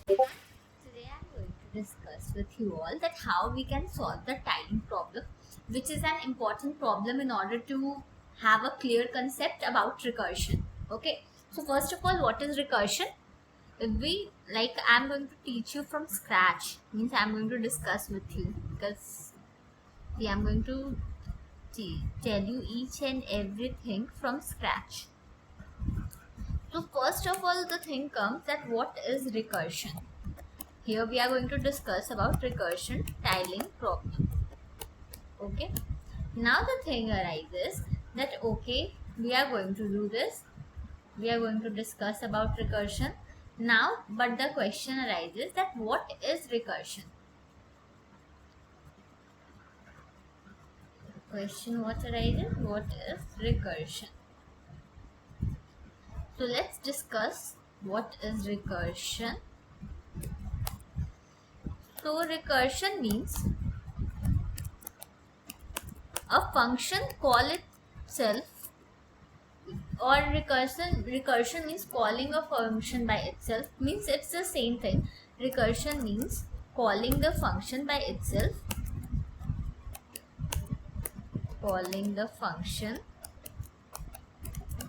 Today I'm going to discuss with you all that how we can solve the tiling problem, which is an important problem in order to have a clear concept about recursion. Okay, so first of all, what is recursion? We like I'm going to teach you from scratch, means I'm going to discuss with you because I'm going to tell you each and everything from scratch. So first of all, the thing comes that what is recursion? Here we are going to discuss about recursion tiling problem. Okay. Now the thing arises that okay, we are going to do this. We are going to discuss about recursion now, but the question arises that what is recursion? Question what arises? What is recursion? So let's discuss what is recursion. So recursion means a function call itself, or recursion means calling a function by itself, means it's the same thing. Recursion means calling the function by itself, calling the function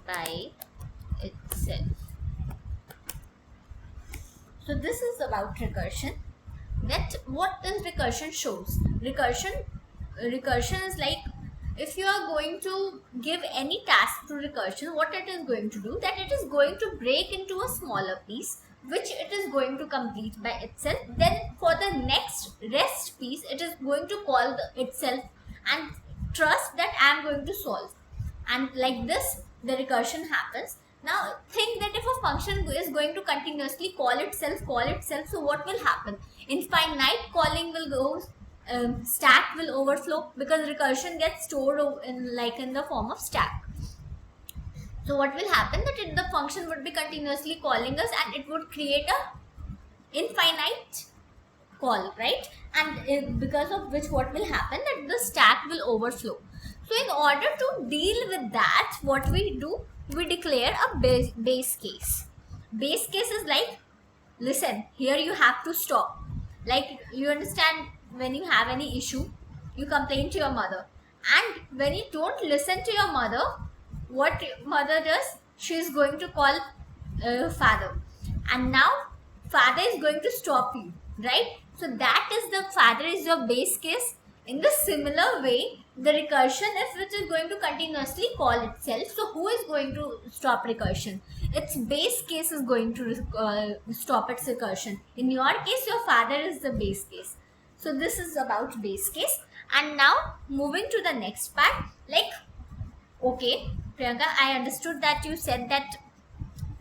by itself. So this is about recursion. That what does recursion shows? Recursion is like, if you are going to give any task to recursion, what it is going to do, that it is going to break into a smaller piece which it is going to complete by itself. Then for the next rest piece, it is going to call itself and trust that I am going to solve, and like this the recursion happens. Now think that if a function is going to continuously call itself, so what will happen? Infinite calling will go, stack will overflow, because recursion gets stored in the form of stack. So what will happen, that the function would be continuously calling us and it would create a infinite call, right? And because of which what will happen, that the stack will overflow. So in order to deal with that, what we do, we declare a base case. Base case is like, listen, here you have to stop. Like, you understand, when you have any issue, you complain to your mother, and when you don't listen to your mother, what mother does, she is going to call father, and now father is going to stop you, right? So that is, the father is your base case. In the similar way, the recursion, if it is going to continuously call itself, so who is going to stop recursion? Its base case is going to stop its recursion. In your case, your father is the base case. So this is about base case. And now moving to the next part, like, okay, Priyanka, I understood that you said that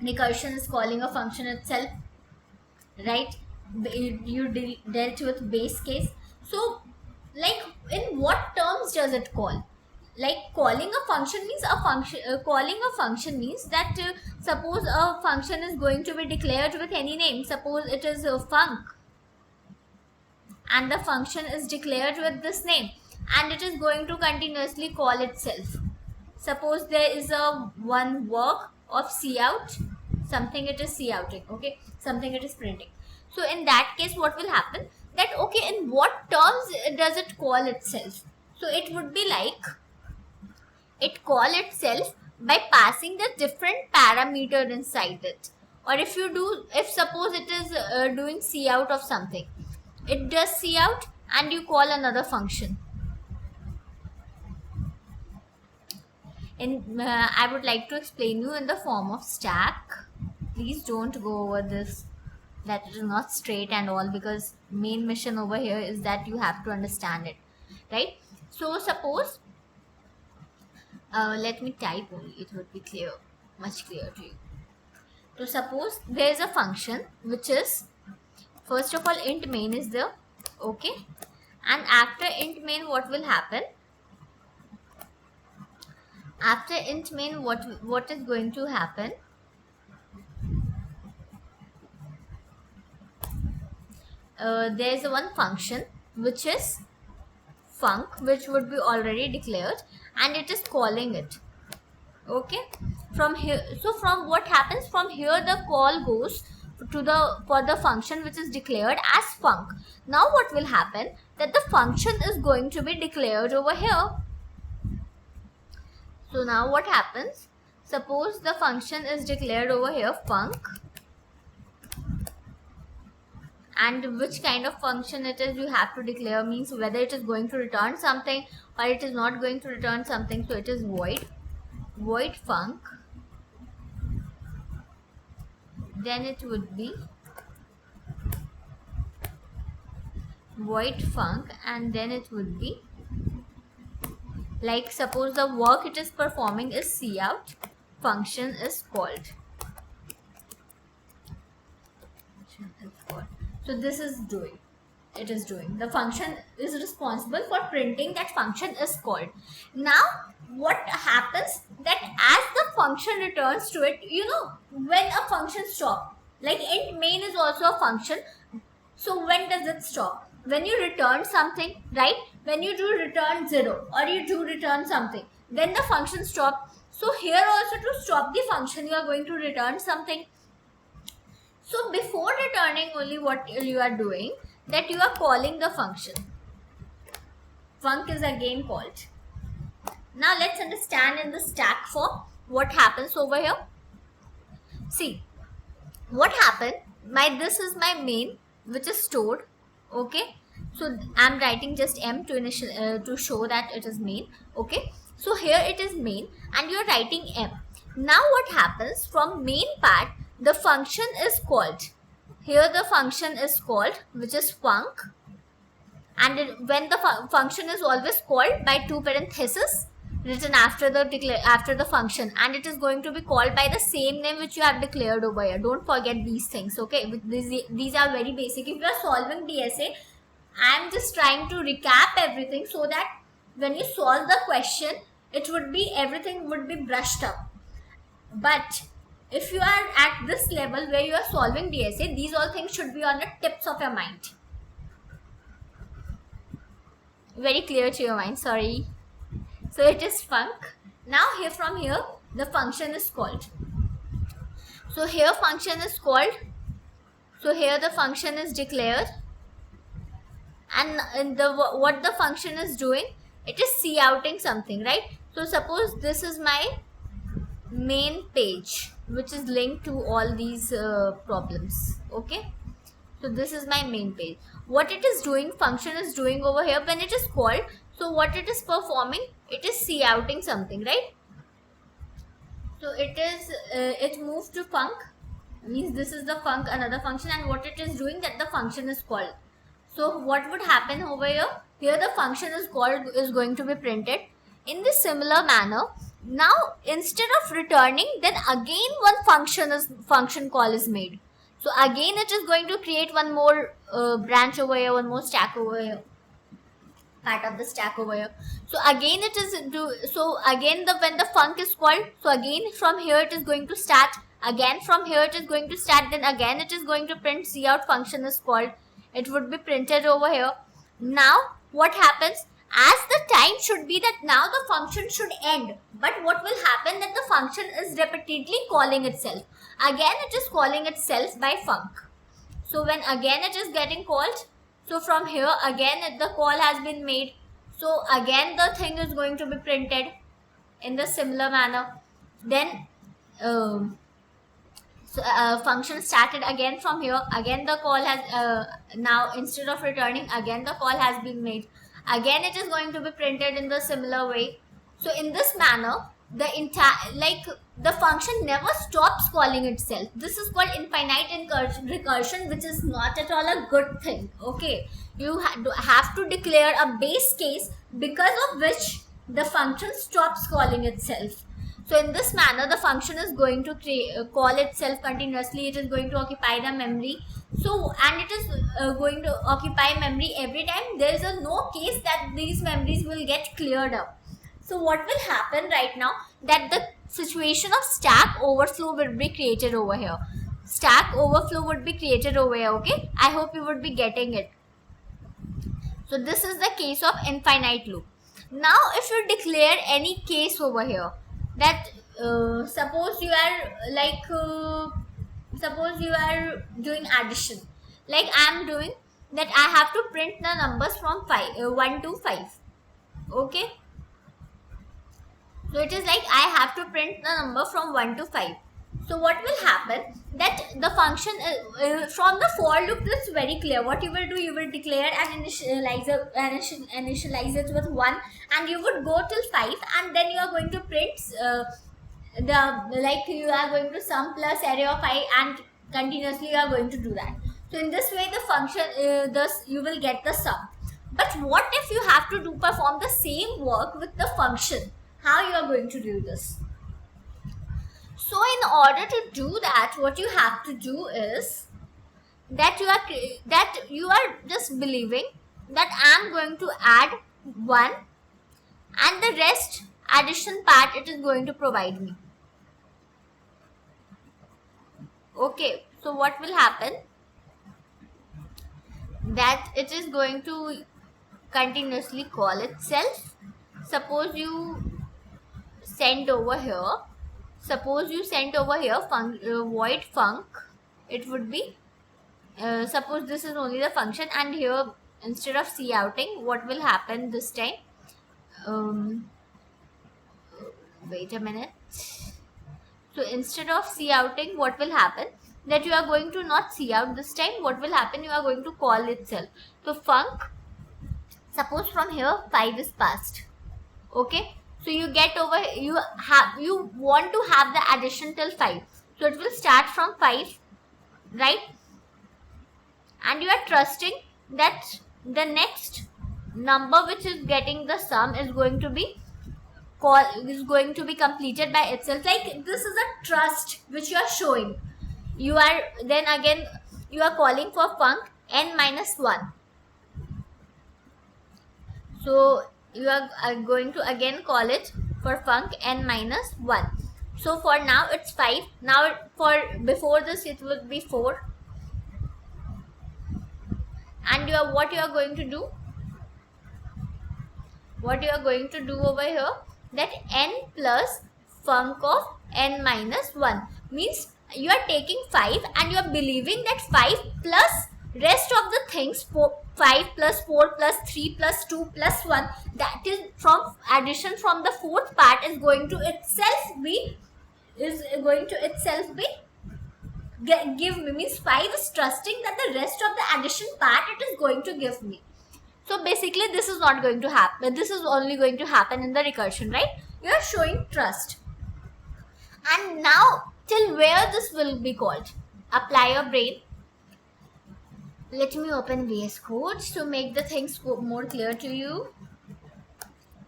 recursion is calling a function itself, right? You dealt with base case. So like, in what terms does it call? Like, calling a function means that suppose a function is going to be declared with any name. Suppose it is a func, and the function is declared with this name, and it is going to continuously call itself. Suppose there is a one work of cout, something it is couting, okay, something it is printing. So in that case, what will happen, that okay, in what terms does it call itself? So it would be like, it call itself by passing the different parameter inside it. Or if suppose it is doing cout of something, it does cout and you call another function. I would like to explain you in the form of stack. Please don't go over this, that it is not straight and all, because main mission over here is that you have to understand it, right? So suppose, let me type only, it would be clear, much clearer to you. So suppose there is a function which is, first of all, int main is there, okay, and after int main, what will happen? After int main, what is going to happen? There is one function which is func, which would be already declared, and it is calling it, okay. From here, so from what happens, from here the call goes for the function which is declared as func. Now what will happen, that the function is going to be declared over here. So now what happens, suppose the function is declared over here func, and which kind of function it is you have to declare, means whether it is going to return something or it is not going to return something. So it is void func, then it would be void func, and then it would be like, suppose the work it is performing is cout, function is called. So this is doing, it is doing, the function is responsible for printing that function is called. Now what happens, that as the function returns to it, you know, when a function stops, like int main is also a function. So when does it stop? When you return something, right? When you do return 0 or you do return something, then the function stops. So here also, to stop the function, you are going to return something. So before returning only, what you are doing, that you are calling the function. Func is again called. Now let's understand in the stack form what happens over here. See what happened, this is my main which is stored. Okay, so I'm writing just m to show that it is main. Okay, so here it is main and you're writing m. Now what happens, from main part the function is called. Here the function is called, which is func, and when the function is always called by two parentheses written after the function, and it is going to be called by the same name which you have declared over here. Don't forget these things. Okay, these are very basic. If you are solving DSA, I am just trying to recap everything so that when you solve the question, it would be, everything would be brushed up. But if you are at this level where you are solving DSA, these all things should be on the tips of your mind. Very clear to your mind, sorry. So it is func. Now here, from here the function is called. So here function is called. So here the function is declared, and what the function is doing, it is couting something, right? So suppose this is my main page which is linked to all these problems. Okay, so this is my main page. What it is doing, function is doing over here when it is called. So what it is performing, it is couting something, right? So it is it moves to func, means this is the func, another function, and what it is doing, that the function is called. So what would happen over here, the function is called is going to be printed in this similar manner. Now instead of returning, then again one function call is made. So again it is going to create one more branch over here, one more stack over here, part of the stack over here. So again it is when the func is called, so again from here it is going to start, again from here it is going to start, then again it is going to print cout, function is called. It would be printed over here. Now what happens, as the time should be that now the function should end, but what will happen, that the function is repeatedly calling itself. Again it is calling itself by func. So when again it is getting called, so from here again the call has been made. So again the thing is going to be printed in the similar manner. Then function started again from here, again the call has now instead of returning, again the call has been made, again it is going to be printed in the similar way. So in this manner, the entire the function never stops calling itself. This is called infinite recursion, which is not at all a good thing. Okay, you have to declare a base case because of which the function stops calling itself. So in this manner, the function is going to call itself continuously. It is going to occupy the memory. So, and it is going to occupy memory every time. There is no case that these memories will get cleared up. So what will happen right now, that the situation of stack overflow will be created over here. Stack overflow would be created over here. Okay, I hope you would be getting it. So this is the case of infinite loop. Now if you declare any case over here, that suppose you are suppose you are doing addition, like I am doing that, I have to print the numbers from 1 to 5. Okay, so it is like I have to print the number from 1 to 5. So what will happen, that the function from the for loop, that's very clear. What you will do, you will declare an initialize it with 1, and you would go till 5, and then you are going to print the, like you are going to sum plus array of I, and continuously you are going to do that. So in this way the function thus you will get the sum. But what if you have to perform the same work with the function? How you are going to do this? So in order to do that, what you have to do is that you are just believing that I am going to add 1, and the rest addition part it is going to provide me. Okay, so what will happen, that it is going to continuously call itself. Suppose you send over here, void func, it would be suppose this is only the function, and here instead of couting, what will happen this time, wait a minute. So instead of couting, what will happen, that you are going to not cout this time. What will happen, you are going to call itself. So func, suppose from here 5 is passed. Okay, so you get over, you want to have the addition till 5, so it will start from 5, right? And you are trusting that the next number which is getting the sum is going to be completed by itself. Like this is a trust which you are showing. You are then again you are calling for func n minus 1. So you are going to again call it for func n minus 1. So for now it's 5. Now for before this it would be 4. And what you are going to do over here, that n plus func of n minus 1 means you are taking 5 and you are believing that 5 plus rest of the things, 5 plus 4 plus 3 plus 2 plus 1, that is from addition from the fourth part, is going to itself be give me, means 5 is trusting that the rest of the addition part it is going to give me. So basically this is not going to happen, this is only going to happen in the recursion, right? You are showing trust. And now till where this will be called? Apply your brain. Let me open VS Code to make the things more clear to you.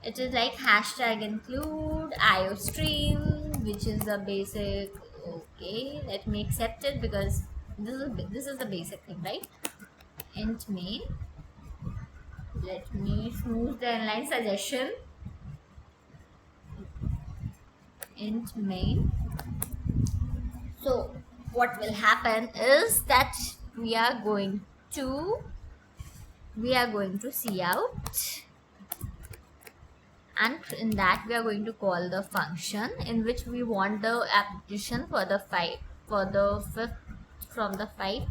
It is like hashtag include IOStream, which is the basic. Okay, let me accept it because this is the basic thing, right? Int main. Let me smooth the inline suggestion. Int main. So what will happen is that we are going to cout, and in that we are going to call the function in which we want the addition for the 5th from the 5,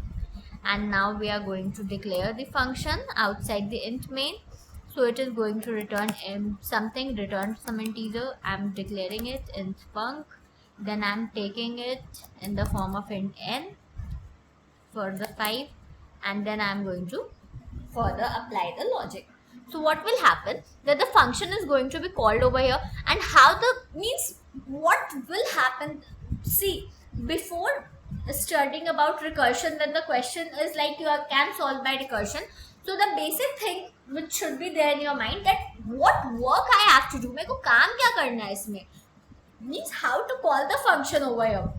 and now we are going to declare the function outside the int main. So it is going to return some integer. I'm declaring it int func, then I'm taking it in the form of int n for the 5, and then I'm going to further apply the logic. So what will happen, that the function is going to be called over here, and what will happen, see, before studying about recursion, then the question is like you can solve by recursion. So the basic thing which should be there in your mind, that what work I have to do, मेरे को काम क्या करना है इसमें, means how to call the function over here.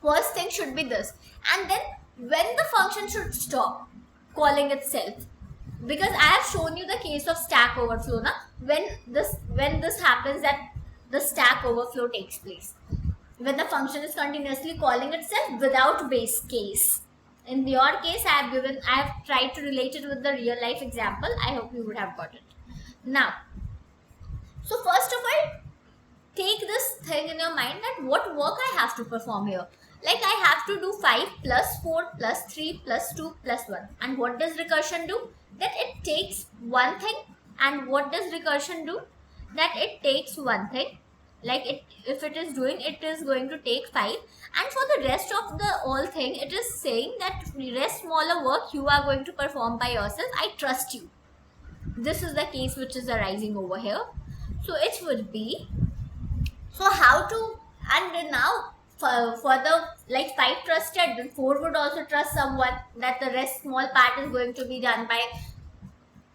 First thing should be this, and then when the function should stop calling itself, because I have shown you the case of Stack Overflow. When this happens, that the Stack Overflow takes place when the function is continuously calling itself without base case. In your case, I have tried to relate it with the real life example. I hope you would have got it. Now, so first of all, take this thing in your mind, that what work I have to perform here. Like I have to do 5 plus 4 plus 3 plus 2 plus 1. And what does recursion do? That it takes one thing. And what does recursion do? That it takes one thing. Like if it is doing, it is going to take 5. And for the rest of the whole thing, it is saying that rest smaller work you are going to perform by yourself. I trust you. This is the case which is arising over here. So it would be, so how to, and now for the like 5 trusted, then 4 would also trust someone that the rest small part is going to be done by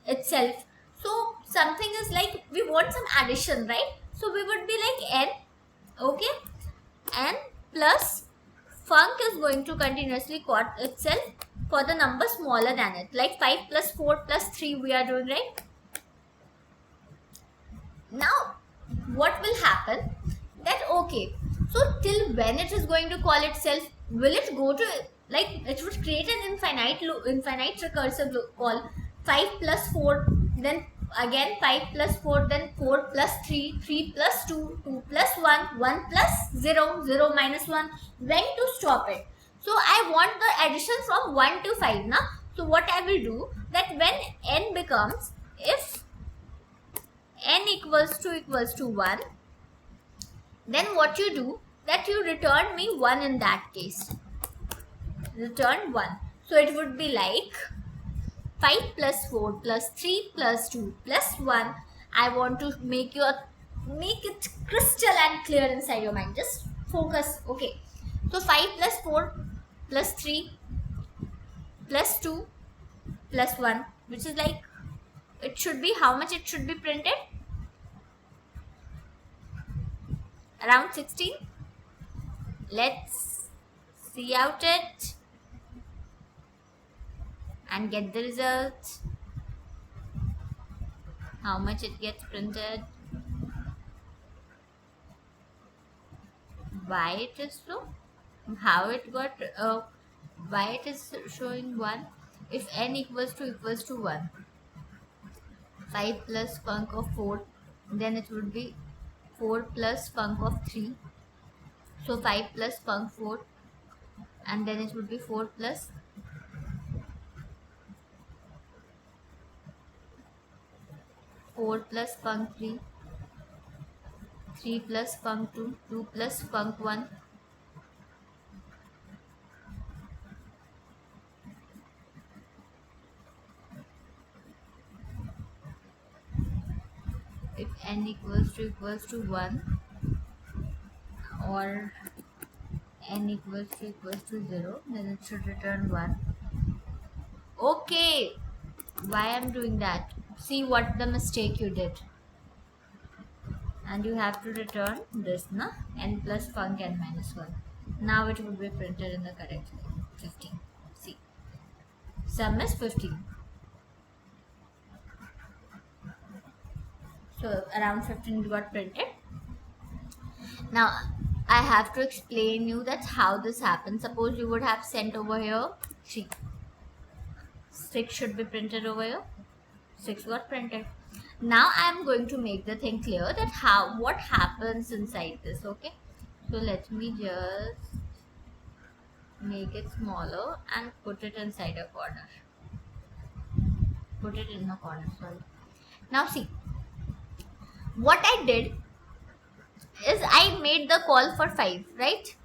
itself. So something is like we want some addition, right? So we would be like n, okay, n plus func is going to continuously quad itself for the number smaller than it, like 5 plus 4 plus 3 we are doing, right? Now what will happen, that okay, so till when it is going to call itself, will it go to, like it would create an infinite recursive call, 5 plus 4, then again 5 plus 4, then 4 plus 3, 3 plus 2, 2 plus 1, 1 plus 0, 0 minus 1. When to stop it? So I want the addition from 1 to 5 now. So what I will do, that when n becomes, if n equals to 1, then what you do, that you return me 1 in that case. Return 1. So it would be like 5 plus 4 plus 3 plus 2 plus 1. I want to make it crystal and clear inside your mind. Just focus. Okay. So 5 plus 4 plus 3 plus 2 plus 1, which is like, it should be, how much it should be printed? Around 16. Let's see out it and get the result. How much it gets printed. Why it is so? How it got, why it is showing 1? If n equals to 1, 5 plus func of 4, then it would be 4 plus func of 3. So 5 plus func 4, and then it would be 4 plus 4 plus func 3, 3 plus func 2, 2 plus func 1. If n equals to 1 or n equals to 0, then it should return 1. Okay, why I'm doing that? See what the mistake you did. And you have to return this, na? N plus func n minus 1. Now it would be printed in the correct way. 15. See, sum is 15. So around 15 got printed. Now I have to explain you that how this happens. Suppose you would have sent over here 3. 6 should be printed over here. 6 got printed. Now I am going to make the thing clear that what happens inside this. Okay, so let me just make it smaller and put it inside a corner. Put it in a corner. Sorry. Now see, what I did is I made the call for 5, right?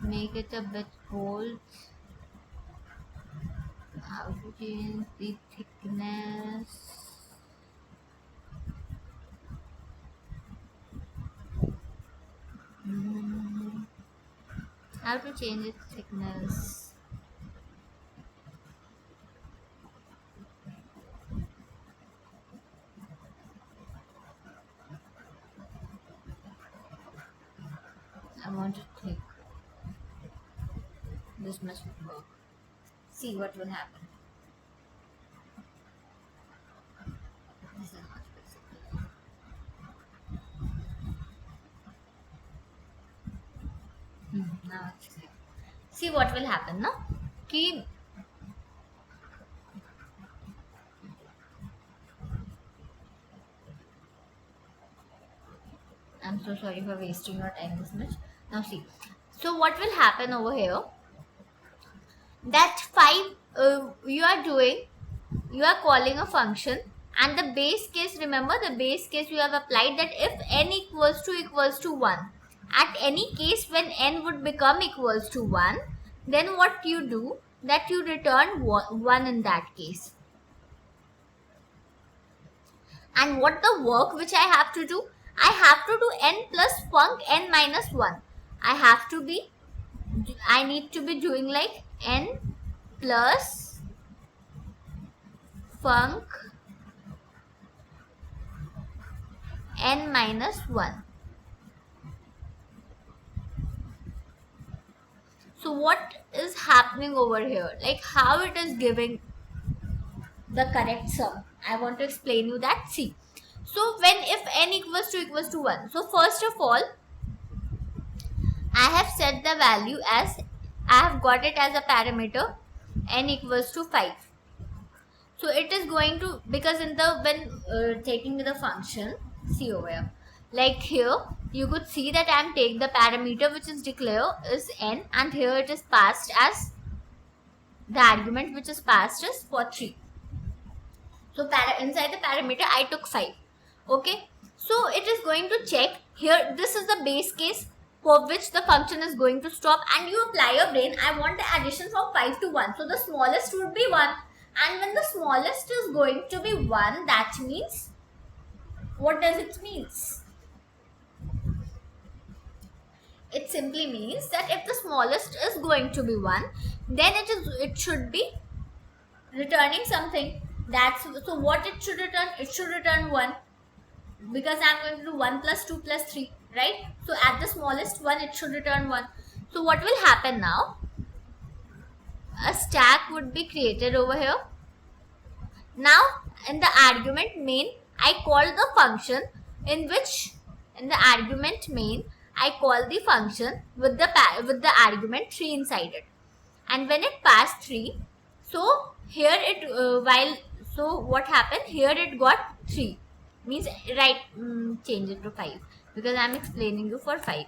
Make it a bit bold. How to change the thickness? How to change its thickness? I want it thick. This must work. See what will happen. This is not visible. Now it's clear. See what will happen, no? Keep I'm so sorry for wasting your time this much. Now see, so what will happen over here, that 5 you are doing, you are calling a function, and the base case, remember the base case you have applied, that if n equals to 1, at any case when n would become equals to 1, then what you do, that you return 1 in that case. And what the work which I have to do, I have to do n plus func n minus 1. I need to be doing like n plus func n minus 1. So what is happening over here, like how it is giving the correct sum, I want to explain you that. See, so when if n equals to 1, so first of all I have set the value as, I have got it as a parameter n equals to 5. So it is going to, because in the when taking the function, see over here, like here you could see that I am taking the parameter which is declared is n, and here it is passed as the argument which is passed is for 3. So inside the parameter I took 5. Okay, so it is going to check here, this is the base case for which the function is going to stop, and you apply your brain. I want the addition from 5 to 1, so the smallest would be 1, and when the smallest is going to be 1, that means, what does it means? It simply means that if the smallest is going to be 1, then it should be returning something. That's, so what it should return, it should return 1, because I'm going to do 1 plus 2 plus 3, right? So at the smallest one it should return 1. So what will happen now, a stack would be created over here. Now in the argument main I call the function in which, in the argument main I call the function with the argument 3 inside it, and when it passed 3, so here it so what happened here, it got 3, means change it to 5 because I am explaining you for 5.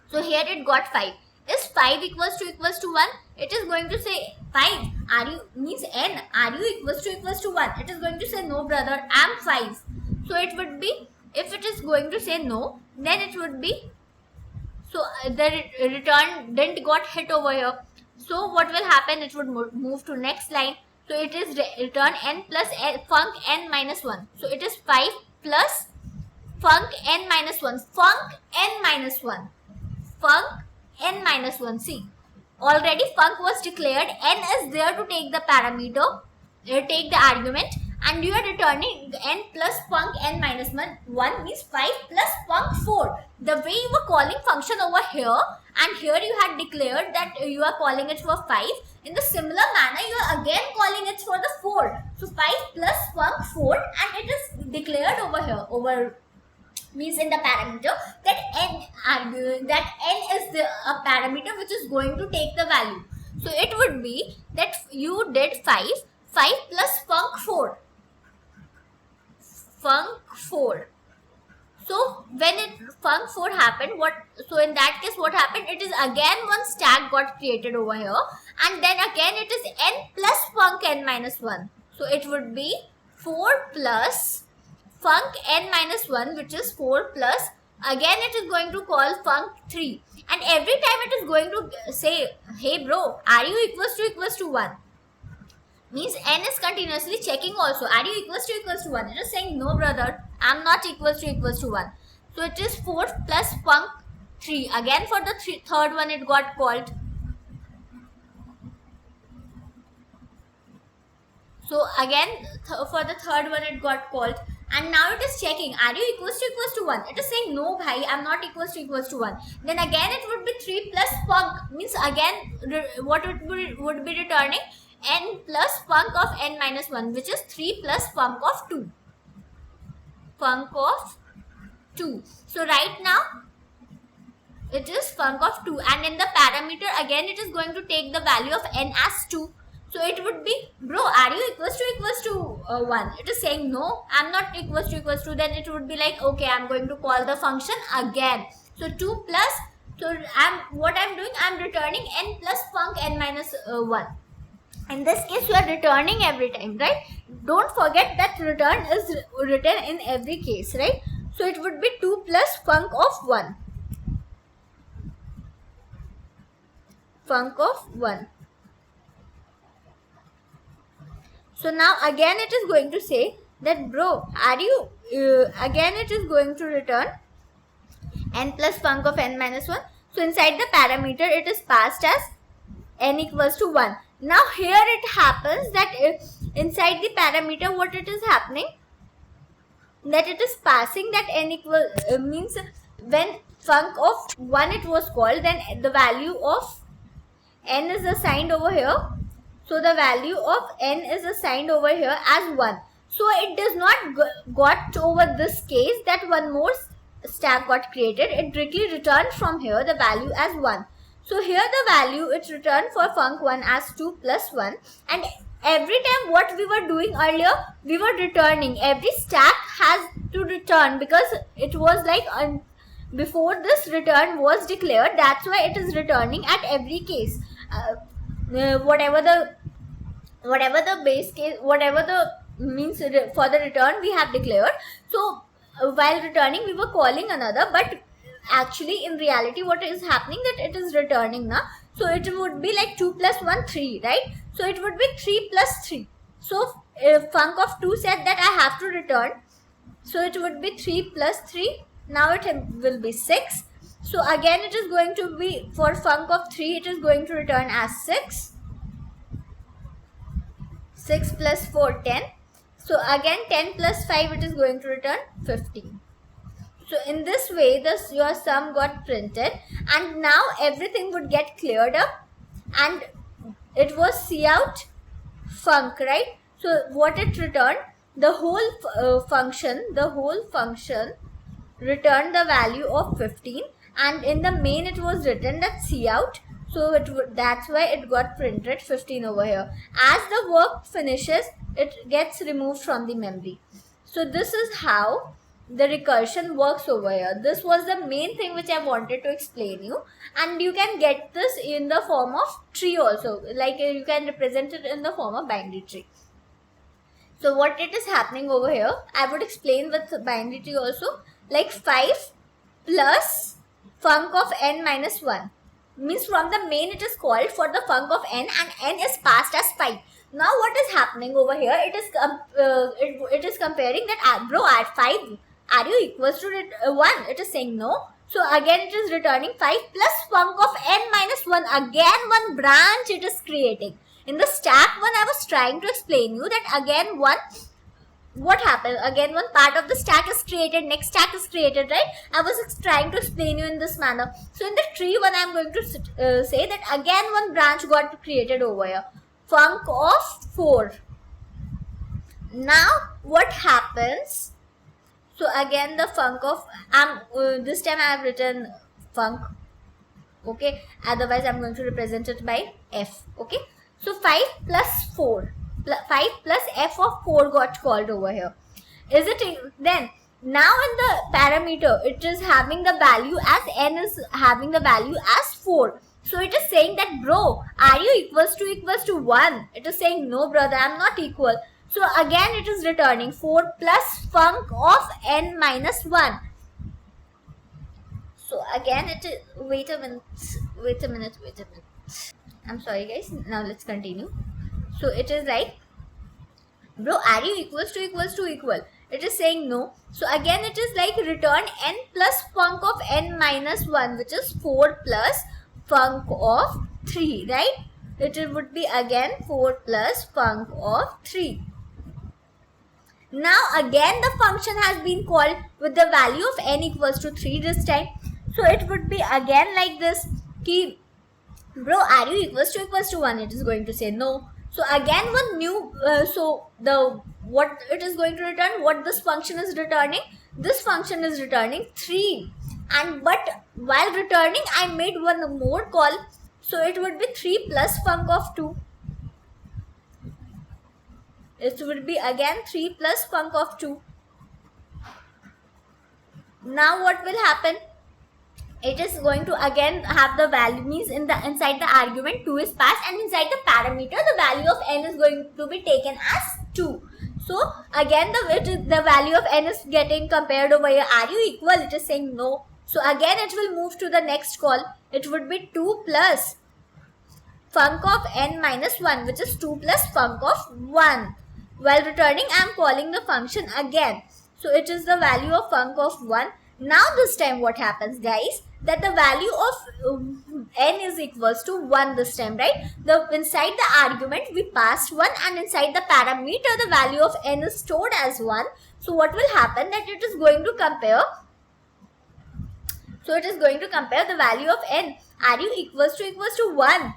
So here it got 5. Is 5 equals to 1? It is going to say 5. Are you, means n, are you equals to 1? It is going to say no brother, I am 5. So it would be, if it is going to say no, then it would be, so the return didn't got hit over here. So what will happen, it would move to next line. So it is return n plus func n minus 1. So it is 5 plus func n minus 1. Func n minus 1. Func n minus 1. See, already func was declared. N is there to take the parameter, take the argument, and you are returning n plus func n minus 1 means 5 plus func 4. The way you were calling function over here, and here you had declared that you are calling it for 5. In the similar manner, you are again calling it for the 4. So 5 plus func 4, and it is declared over here, over means in the parameter that n is a parameter which is going to take the value. So it would be that you did 5 plus func 4. Func 4. So when func 4 happened, so in that case what happened, it is again one stack got created over here, and then again it is n plus func n minus 1. So it would be 4 plus func n minus 1, which is 4 plus, again it is going to call func 3, and every time it is going to say, hey bro, are you equals to 1? Means n is continuously checking also, are you equals to 1? It is saying no brother, I am not equals to 1. So it is 4 plus func 3. Again for the third one it got called. So again for the third one it got called, and now it is checking, are you equals to 1? It is saying no bhai, I am not equals to 1. Then again it would be 3 plus func, means again what it would be returning, n plus func of n minus 1, which is 3 plus func of 2. Func of 2. So right now it is func of 2, and in the parameter again it is going to take the value of n as 2. So it would be, bro, are you equals to 1. It is saying no, I'm not equals to, then it would be like, okay, I'm going to call the function again. So 2 plus, so what I'm doing, I'm returning n plus func n minus 1. In this case, you are returning every time, right? Don't forget that return is written in every case, right? So it would be 2 plus func of 1. Func of 1. So now again it is going to say that, bro, are you, again it is going to return n plus func of n minus 1. So inside the parameter, it is passed as n equals to 1. Now here it happens that inside the parameter, what it is happening, that it is passing that n equal means when func of 1 it was called, then the value of n is assigned over here. So the value of n is assigned over here as 1. So it does not got over this case that one more stack got created. It directly returned from here the value as 1. So here the value it returned for func1 as 2 plus 1, and every time what we were doing earlier, we were returning. Every stack has to return because it was like before this return was declared. That's why it is returning at every case. Whatever the base case, whatever the means for the return we have declared. So while returning, we were calling another, but actually in reality what is happening, that it is returning now. So it would be like 2 plus 1 3, right? So it would be 3 plus 3. So func of 2 said that I have to return, so it would be 3 plus 3. Now it will be 6. So again it is going to be, for func of 3 it is going to return as 6. 6 plus 4 10. So again 10 plus 5 it is going to return 15. So in this way, your sum got printed, and now everything would get cleared up, and it was cout func, right? So what it returned, the whole function returned the value of 15, and in the main it was written that cout. So that's why it got printed 15 over here. As the work finishes, it gets removed from the memory. So this is how the recursion works over here. This was the main thing which I wanted to explain you, and you can get this in the form of tree also, like you can represent it in the form of binary tree. So what it is happening over here, I would explain with binary tree also, like 5 plus func of n minus 1 means from the main it is called for the func of n, and n is passed as 5. Now what is happening over here, it is comparing that, bro, at 5 are you equals to 1? It is saying no. So again it is returning 5 plus func of n minus 1. Again one branch it is creating. In the stack one, I was trying to explain you that again what happened? Again one part of the stack is created, next stack is created, right? I was trying to explain you in this manner. So in the tree one, I am going to say that again one branch got created over here. Func of 4. Now what happens? So again the func of, this time I have written func, okay, otherwise I'm going to represent it by f, okay. So 5 plus 4, 5 plus f of 4 got called over here. Is it then? Now in the parameter, it is having the value as n is having the value as 4. So it is saying that, bro, are you equals to 1? It is saying, no brother, I am not equal. So again it is returning 4 plus func of n minus 1. So again it is, wait a minute. I'm sorry guys, now let's continue. So it is like, bro, are you equals to? It is saying no. So again it is like return n plus func of n minus 1, which is 4 plus func of 3, right? It would be again 4 plus func of 3. Now again the function has been called with the value of n equals to 3 this time. So it would be again like this, ki, bro, are you equals to 1? It is going to say no. So again one new, what it is going to return, what this function is returning, this function is returning 3, and but while returning I made one more call, so it would be 3 plus func of 2. it would be again 3 plus func of 2. Now what will happen? It is going to again have the value, means inside the argument 2 is passed, and inside the parameter the value of n is going to be taken as 2. So again the value of n is getting compared over here. Are you equal? It is saying no. So again it will move to the next call. It would be 2 plus func of n minus 1, which is 2 plus func of 1. While returning, I am calling the function again. So it is the value of func of 1. Now this time what happens, guys? That the value of n is equals to 1 this time, right? Inside the argument we passed 1, and inside the parameter the value of n is stored as 1. So what will happen? That it is going to compare. So it is going to compare the value of n. Are you equals to 1?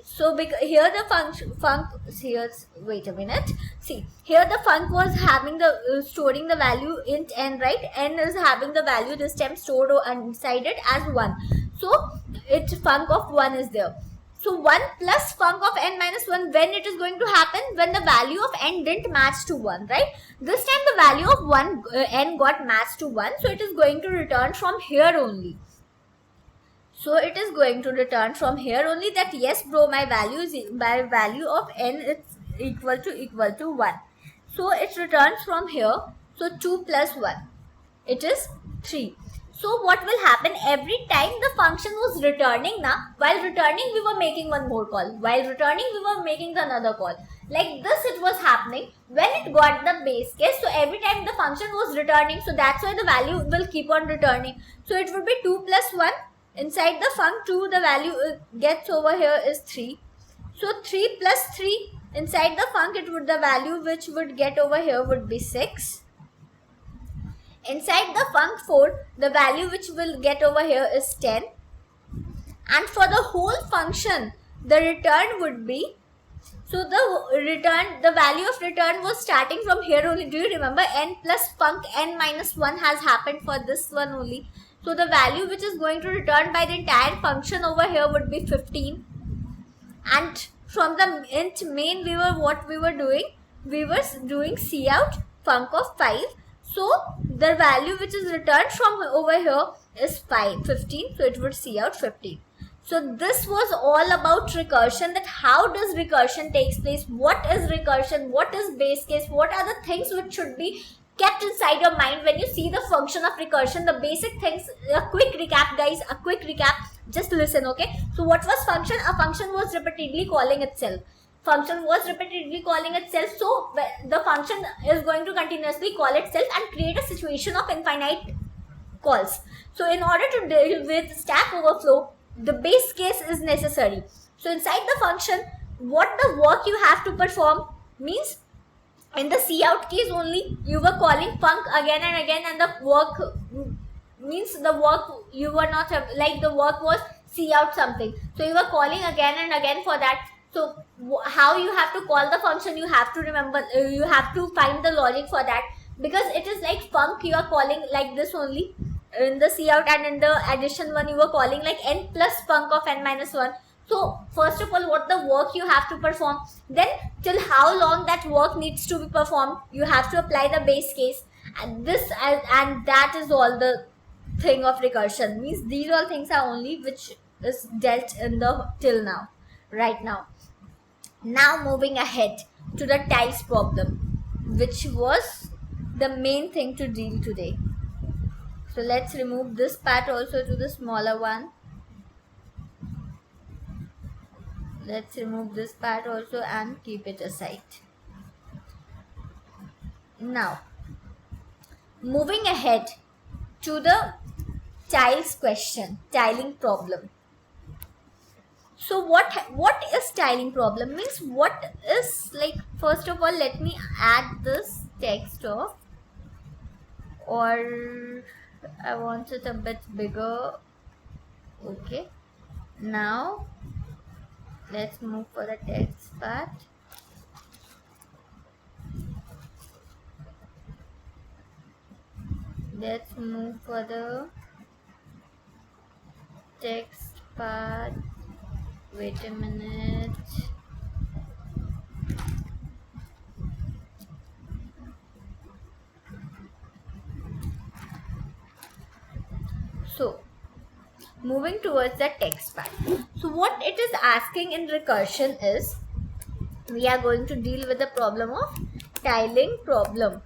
So here the func here, wait a minute. See, here the func was having the storing the value int n, right? N is having the value this time stored inside it as 1. So its func of 1 is there. So 1 plus func of n minus 1, when it is going to happen? When the value of n didn't match to 1, right? This time the value of n got matched to 1. So it is going to return from here only. So it is going to return from here only that yes bro, my value of n is equal to 1. So it returns from here. So 2 plus 1, it is 3. So what will happen? Every time the function was returning, while returning we were making one more call. While returning we were making another call. Like this it was happening when it got the base case. So every time the function was returning, so that's why the value will keep on returning. So it would be 2 plus 1. Inside the func 2, the value gets over here is 3. So 3 plus 3, inside the func the value which would get over here would be 6. Inside the func 4, the value which will get over here is 10. And for the whole function, the return would be, so the value of return was starting from here only. Do you remember? N plus func n minus 1 has happened for this one only. So the value which is going to return by the entire function over here would be 15. And from the int main, we were doing cout func of 5. So the value which is returned from over here is 15. So it would cout 15. So this was all about recursion, that how does recursion takes place, what is recursion, what is base case, what are the things which should be kept inside your mind when you see the function of recursion, the basic things. A quick recap, guys, a quick recap. Just listen, okay? So what was function? A function was repeatedly calling itself. Function was repeatedly calling itself. So the function is going to continuously call itself and create a situation of infinite calls. So in order to deal with Stack Overflow, the base case is necessary. So inside the function, what the work you have to perform means, in the cout case only, you were calling func again and again, and the work means the work you were not, like the work was cout something. So you were calling again and again for that. So how you have to call the function, you have to remember, you have to find the logic for that, because it is like func you are calling like this only in the cout, and in the addition one you were calling like n plus func of n minus 1. So first of all, what the work you have to perform, then till how long that work needs to be performed, you have to apply the base case, and that is all the thing of recursion. Means these all things are only which is dealt in the till now, right now. Now moving ahead to the tiles problem, which was the main thing to deal today. So let's remove this part also to the smaller one. Let's remove this part also and keep it aside. Now, moving ahead to the tiles question, tiling problem. So what is tiling problem? Means what is, like, first of all, let me add this text of, or I want it a bit bigger. Okay. Now let's move for the text part. Let's move for the text part. Wait a minute. So moving towards the text part. So what it is asking in recursion is, we are going to deal with the problem of tiling problem.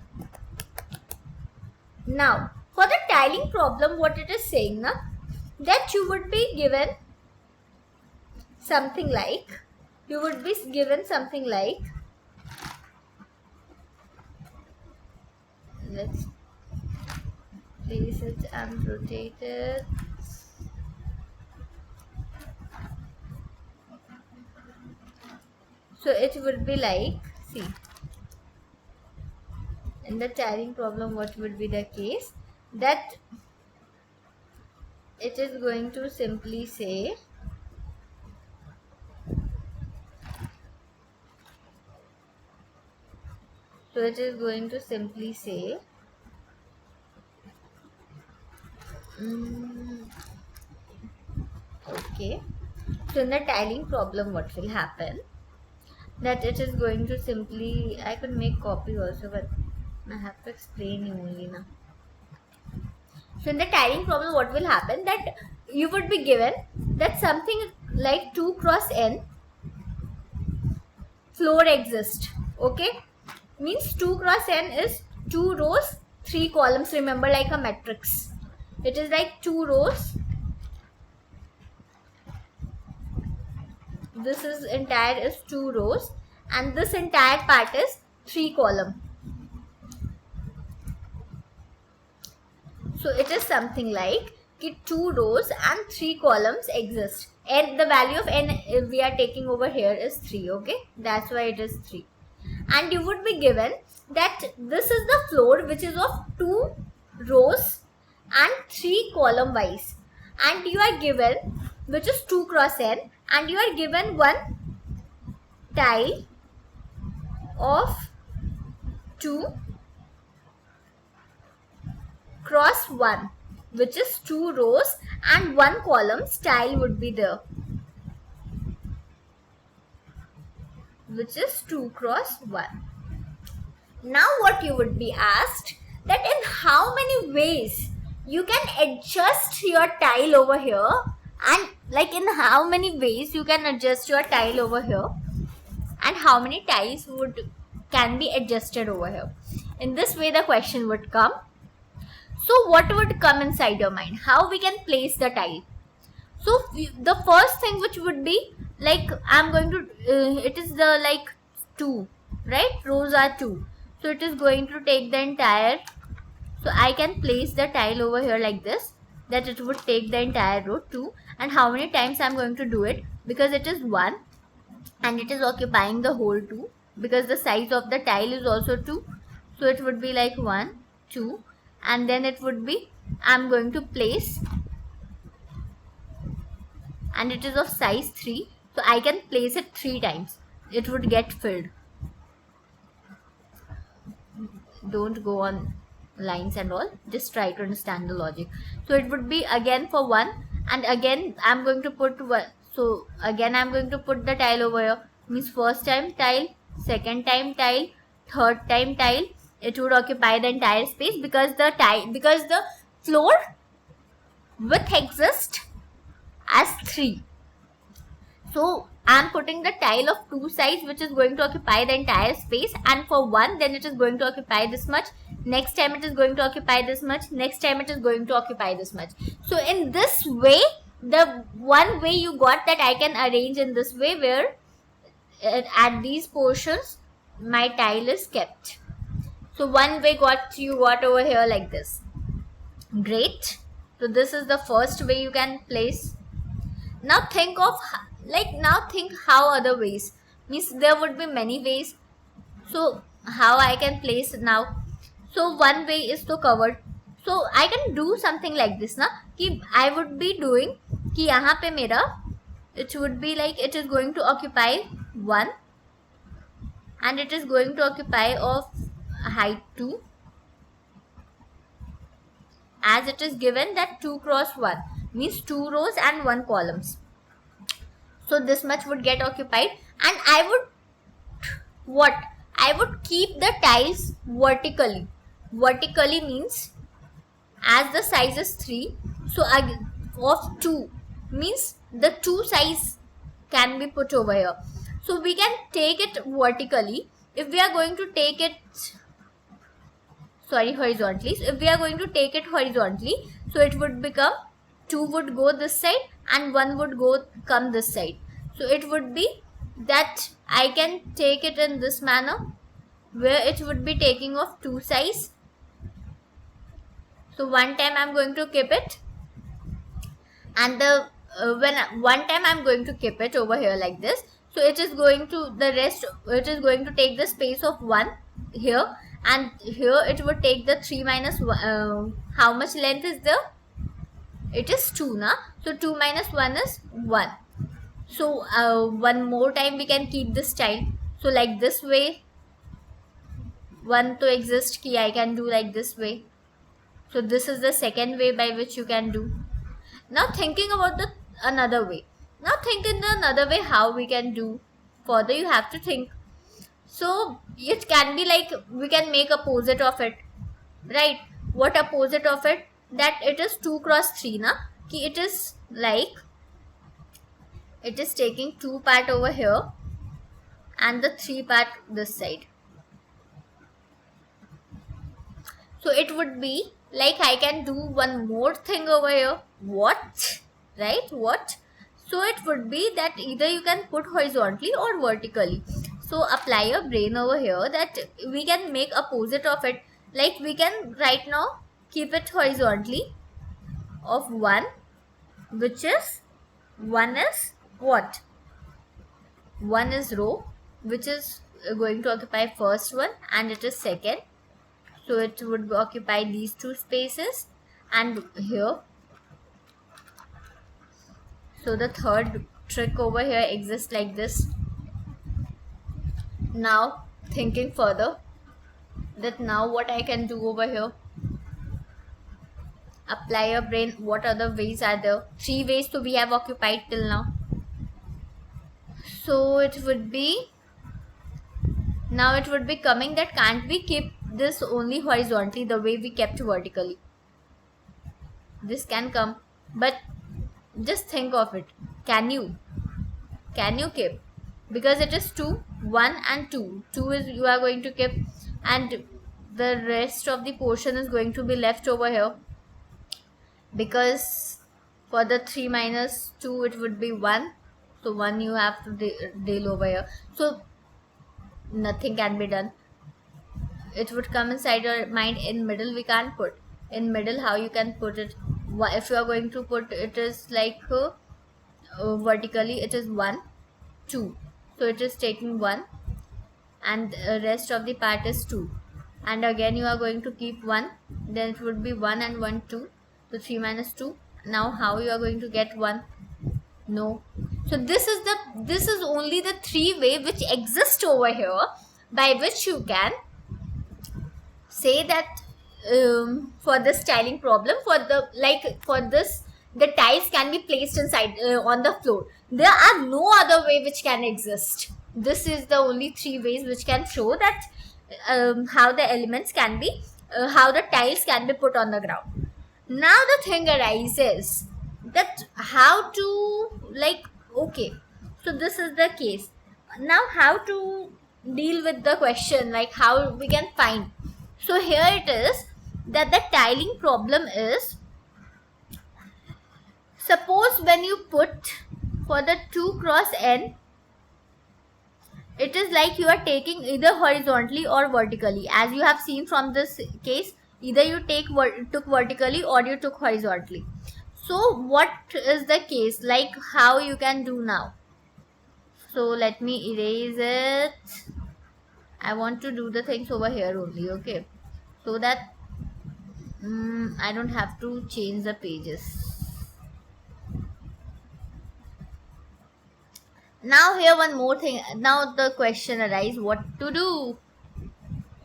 Now for the tiling problem, what it is saying now, that you would be given something like, let's place it and rotate it. So it would be like, see, in the tiling problem, what would be the case, that it is going to simply say, okay, so in the tiling problem, what will happen, that it is going to simply, I could make copy also, but I have to explain you only now. So in the tiling problem, what will happen, that you would be given that something like 2 cross n floor exists. Okay, means 2 cross n is 2 rows 3 columns. Remember, like a matrix, it is like 2 rows. This is entire is 2 rows, and this entire part is 3 column. So it is something like 2 rows and 3 columns exist, and the value of n we are taking over here is 3. Okay, that's why it is 3. And you would be given that this is the floor which is of 2 rows and 3 column wise, and you are given, which is 2 cross n, and you are given one tile of 2 cross 1, which is 2 rows and 1 column tile would be there, which is 2 cross 1. Now what you would be asked, that in how many ways you can adjust your tile over here, and like in how many ways you can adjust your tile over here, and how many tiles can be adjusted over here. In this way the question would come. So what would come inside your mind? How we can place the tile? So the first thing which would be like, I'm going to it is the like 2, right? Rows are 2, so it is going to take the entire, so I can place the tile over here like this, that it would take the entire row 2. And how many times I'm going to do it, because it is 1 and it is occupying the whole 2, because the size of the tile is also 2, so it would be like 1, 2, and then it would be, I'm going to place, and it is of size 3, so I can place it 3 times, it would get filled. Don't go on lines and all, just try to understand the logic. So it would be again for 1, and again I'm going to put 1, so again I'm going to put the tile over here, means first time tile, second time tile, third time tile. It would occupy the entire space, because the floor width exists as 3. So I'm putting the tile of 2 sides, which is going to occupy the entire space, and for 1, then it is going to occupy this much, next time it is going to occupy this much, next time it is going to occupy this much. So in this way, the one way you got that I can arrange in this way, where at these portions my tile is kept. So one way you got over here like this. Great. So this is the first way you can place. Now think how other ways, means there would be many ways. So how I can place now? So one way is to cover. So I can do something like this na, कि I would be doing कि यहाँ पे मेरा, it would be like, it is going to occupy 1, and it is going to occupy of height 2, as it is given that 2 cross 1 means 2 rows and 1 columns. So this much would get occupied, and I would keep the tiles vertically. Vertically means, as the size is 3, So of 2 means the 2 size can be put over here. So we can take it vertically. If we are going to take it horizontally, so if we are going to take it horizontally, so it would become 2 would go this side and 1 would come this side. So it would be that I can take it in this manner, where it would be taking of 2 sides. So one time I'm going to keep it, and the when one time I'm going to keep it over here like this. So it is going to it is going to take the space of 1 here, and here it would take the 3 minus how much length is there? It is 2 na. So 2 minus 1 is 1. So one more time we can keep this child. So like this way, 1 to exist ki I can do like this way. So this is the second way by which you can do. Now thinking about the another way. Now think in the another way how we can do. Further you have to think. So it can be like we can make opposite of it, right? What opposite of it? That it is 2 cross 3 na. Ki it is like it is taking 2 part over here and the 3 part this side. So it would be like I can do one more thing over here. What? Right? What? So it would be that either you can put horizontally or vertically. So apply your brain over here that we can make opposite of it. Like we can right now keep it horizontally of 1, which is 1 is what? 1 is row, which is going to occupy first one, and it is second. So it would occupy these 2 spaces, and here. So the third trick over here exists like this. Now thinking further, that now what I can do over here. Apply your brain. What other ways are there? 3 ways so we have occupied till now. So it would be, now it would be coming that can't we keep this only horizontally the way we kept vertically? This can come, but just think of it. Can you keep? Because it is 2, 1 and 2. 2 is you are going to keep, and the rest of the portion is going to be left over here. Because for the 3 minus 2 it would be 1. So 1 you have to deal over here. So nothing can be done. It would come inside your mind. In middle we can't put. In middle how you can put it? If you are going to put it is like vertically, it is 1, 2. So it is taking 1 and rest of the part is 2. And again you are going to keep 1. Then it would be 1 and 1, 2. So 3 minus 2. Now how you are going to get 1? No. So this is only the 3 way which exist over here by which you can say that for this tiling problem, for this the tiles can be placed inside on the floor. There are no other way which can exist. This is the only 3 ways which can show that how the elements can be how the tiles can be put on the ground. Now the thing arises that how to, like, okay, so this is the case. Now how to deal with the question, like how we can find. So here it is that the tiling problem is, suppose when you put for the 2 cross n, it is like you are taking either horizontally or vertically. As you have seen from this case, either you took vertically or you took horizontally. So what is the case, like how you can do now? So let me erase it. I want to do the things over here only, okay, so that I don't have to change the pages. Now here one more thing. Now the question arises, what to do?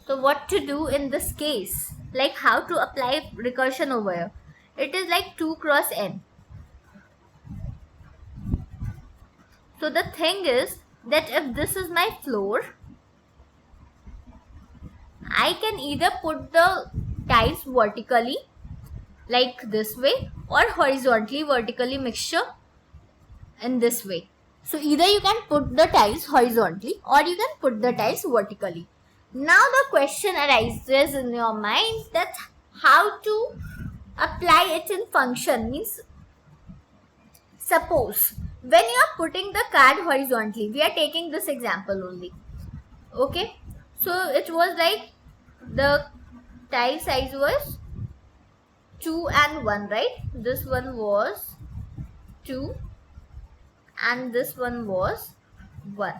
So what to do in this case? Like how to apply recursion over here? It is like 2 cross n. So the thing is that if this is my floor, I can either put the tiles vertically like this way, or horizontally vertically mixture in this way. So either you can put the tiles horizontally or you can put the tiles vertically. Now the question arises in your mind that how to apply it in function. Means suppose when you are putting the card horizontally, we are taking this example only. Okay, so it was like the tile size was 2 and 1, right? This one was 2 and this one was 1.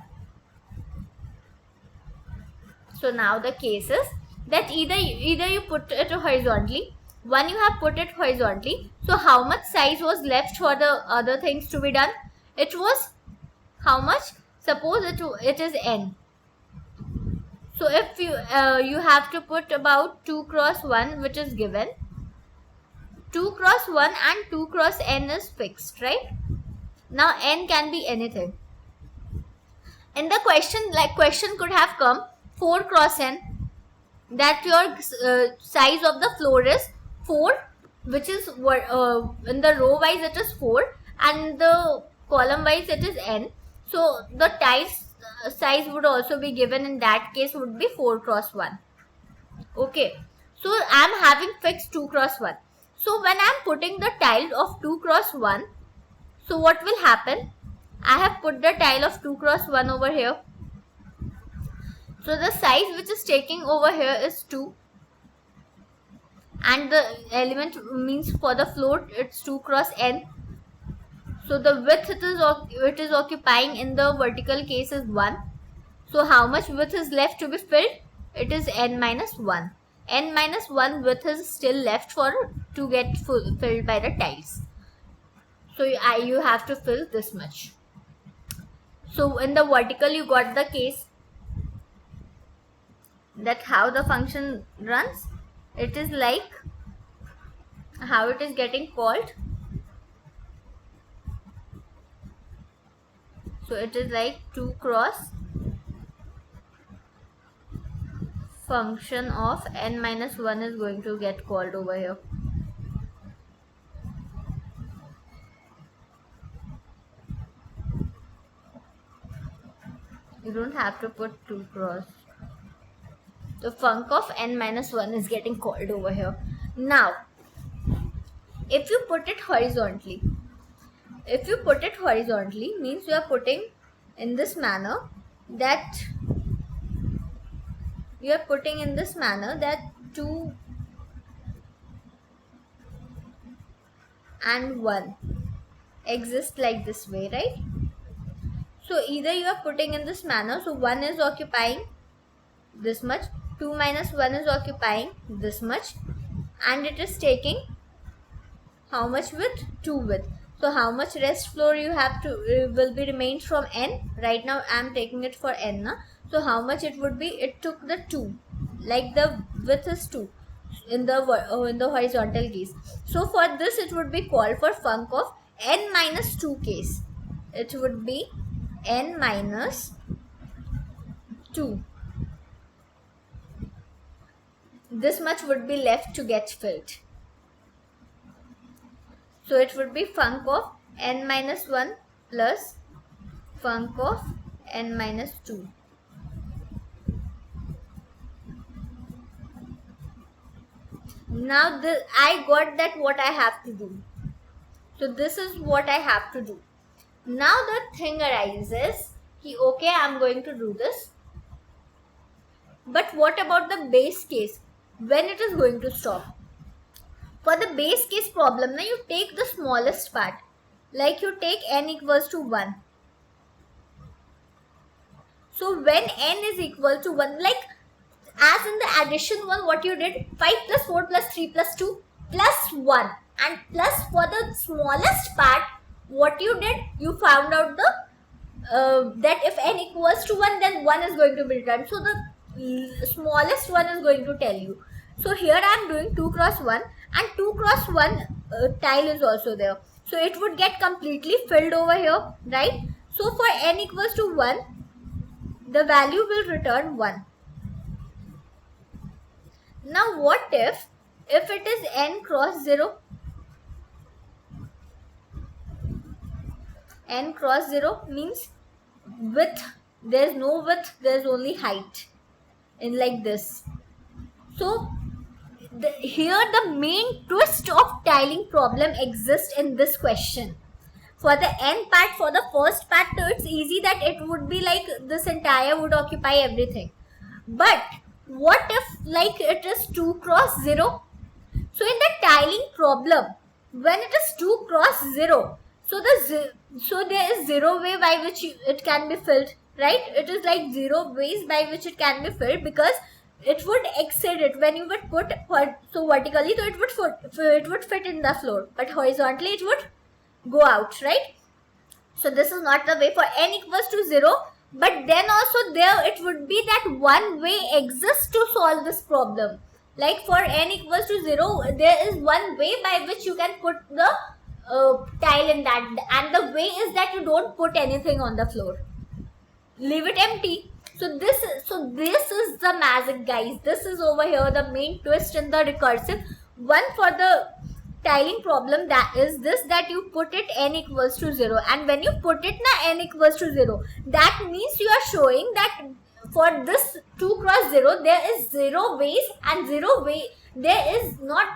So now the case is that either you put it horizontally, one you have put it horizontally. So how much size was left for the other things to be done? It was how much? Suppose it is n. So if you have to put about 2 cross 1, which is given. 2 cross 1 and 2 cross n is fixed, right? Now n can be anything. In the question could have come 4 cross n, that your size of the floor is 4, which is in the row wise it is 4 and the column wise it is n. So the tiles size would also be given, in that case would be 4 cross 1. Okay, so I am having fixed 2 cross 1. So when I am putting the tile of 2 cross 1, so what will happen? I have put the tile of 2 cross 1 over here. So the size which is taking over here is 2. And the element means for the floor it's 2 cross n. So the width it is occupying in the vertical case is 1. So how much width is left to be filled? It is n minus 1. N minus 1 width is still left to get filled by the tiles. So you have to fill this much. So in the vertical you got the case that how the function runs. It is like how it is getting called. So it is like 2 cross function of n minus 1 is going to get called over here. You don't have to put 2 cross. The func of n minus 1 is getting called over here. Now, if you put it horizontally, means you are putting in this manner that 2 and 1 exist like this way, right? So either you are putting in this manner, so 1 is occupying this much, 2 minus 1 is occupying this much, and it is taking how much width? 2 width. So how much rest floor you have to will be remained from n? Right now I am taking it for n. Na? So how much it would be? It took the 2, like the width is 2 in the horizontal case. So for this it would be called for func of n minus 2 case. It would be n minus 2. This much would be left to get filled. So it would be func of n minus 1 plus func of n minus 2. Now I got that what I have to do. So this is what I have to do. Now the thing arises, okay, I am going to do this. But what about the base case? When it is going to stop? For the base case problem, now you take the smallest part. Like you take n equals to 1. So when n is equal to 1, like as in the addition one, what you did, 5 plus 4 plus 3 plus 2 plus 1. And plus for the smallest part, what you did, you found out that if n equals to 1, then 1 is going to be returned. So the smallest one is going to tell you. So here I am doing 2 cross 1 and 2 cross 1 tile is also there. So it would get completely filled over here, right? So for n equals to 1, the value will return 1. Now what if it is n cross 0? n cross 0 means width, there's no width, there's only height, in like this. So here the main twist of tiling problem exists in this question. For the n part, for the first part, it's easy that it would be like this entire would occupy everything. But what if like it is 2 cross 0? So in the tiling problem, when it is 2 cross 0, so there is 0 way by which it can be filled, right? It is like 0 ways by which it can be filled, because it would exceed it when you would put so vertically, so it would fit in the floor, but horizontally it would go out, right? So this is not the way for n equals to 0, but then also there it would be that one way exists to solve this problem. Like for n equals to 0, there is one way by which you can put the tile in that, and the way is that you don't put anything on the floor. Leave it empty. So this is the magic, guys. This is over here the main twist in the recursive one for the tiling problem, that is this, that you put it n equals to 0, and when you put it na n equals to 0, that means you are showing that for this 2 cross 0 there is 0 ways, and 0 way there is not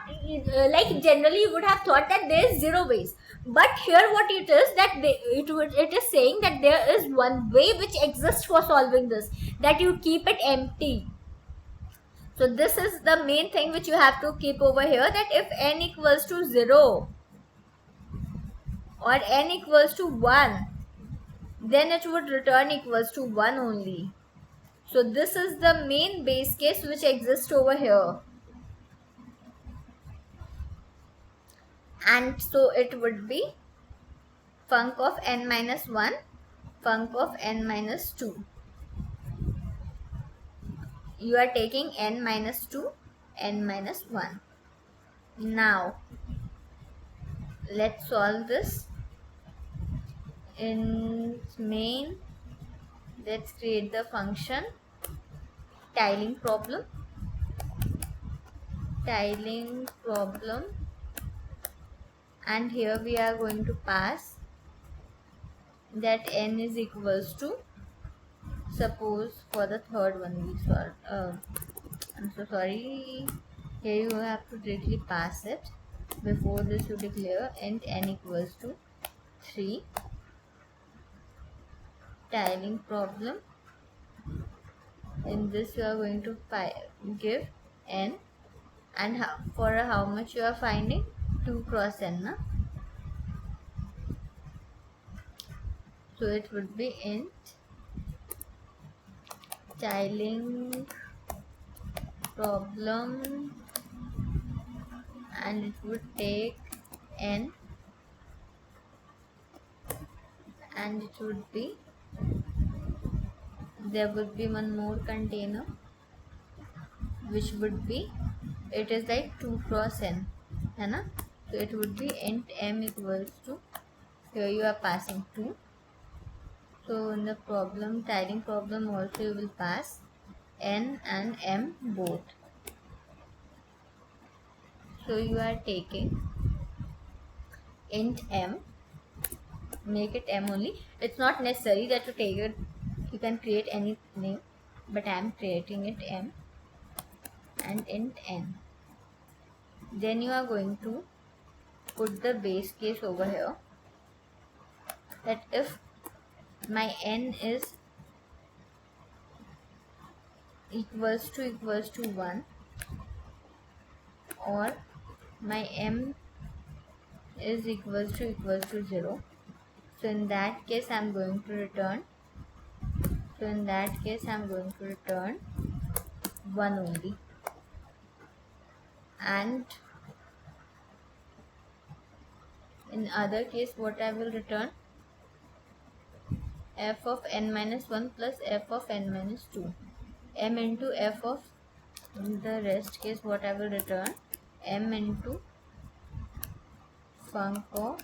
like generally you would have thought that there is 0 ways, but here what it is that it is saying that there is one way which exists for solving this, that you keep it empty. So this is the main thing which you have to keep over here, that if n equals to 0 or n equals to 1, then it would return equals to 1 only. So this is the main base case which exists over here. And so it would be func of n minus 1, func of n minus 2. You are taking n minus 2, n minus 1. Now, let's solve this. In main, let's create the function tiling problem. And here we are going to pass that n is equals to, suppose for the third one we solve, I'm so sorry, here you have to directly pass it. Before this you declare int n equals to 3, tiling problem. In this you are going to give n, and for how much you are finding, 2 cross n, na? So it would be int tiling problem, and it would take n, and it would be, there would be one more container which would be, it is like 2 cross n, है ना? So it would be int m equals to, here you are passing 2. So in the problem, tiling problem also you will pass n and m both. So you are taking int m, make it m only. It's not necessary that you take it, you can create any name, but I am creating it m, and int n. Then you are going to put the base case over here, that if my n is equals to 1, or my m is equals to 0, so in that case I am going to return, 1 only. And in other case what I will return, f of n minus 1 plus f of n minus 2, m into f of, in the rest case what I will return, m into func of,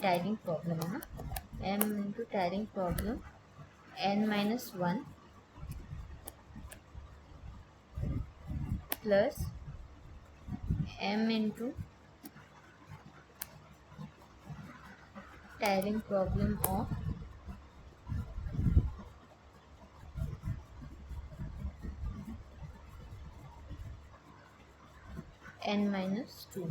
tiling problem, m into tiling problem n minus 1 plus m into tiling problem of n minus 2.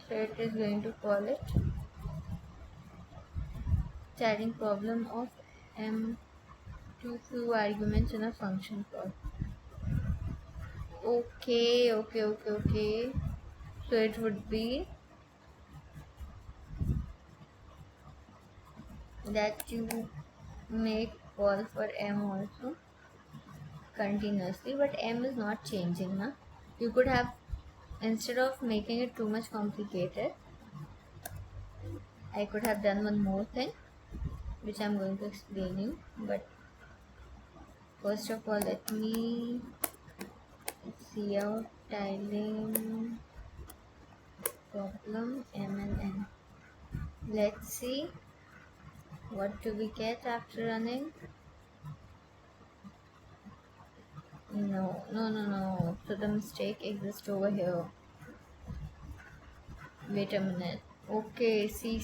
So it is going to call it tiling problem of m too few arguments in a function call. Okay. So it would be that you make call for m also continuously, but m is not changing now. You could have, instead of making it too much complicated, I could have done one more thing which I'm going to explain you. But first of all, let me see out tiling problem m and n. Let's see what do we get after running. No. So the mistake exists over here. Wait a minute. Okay, see.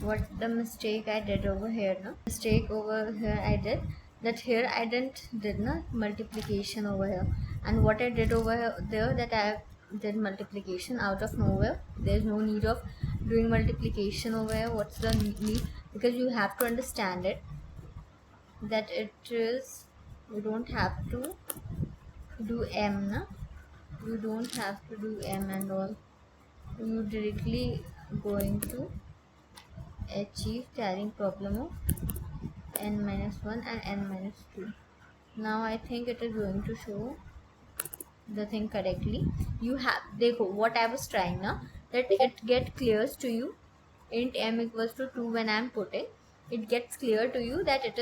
What the mistake I did over here, no? Mistake over here I did. That here I did not multiplication over here. And what I did over there, that I did multiplication out of nowhere. There's no need of doing multiplication over here. What's the need? Because you have to understand it. That it is, you don't have to do m, na? You don't have to do m and all. You directly going to achieve tiling problem of n minus 1 and n minus 2. Now I think it is going to show the thing correctly. You have, देखो what I was trying now, that it get clears to you int m equals to 2 when I am putting, it gets clear to you that it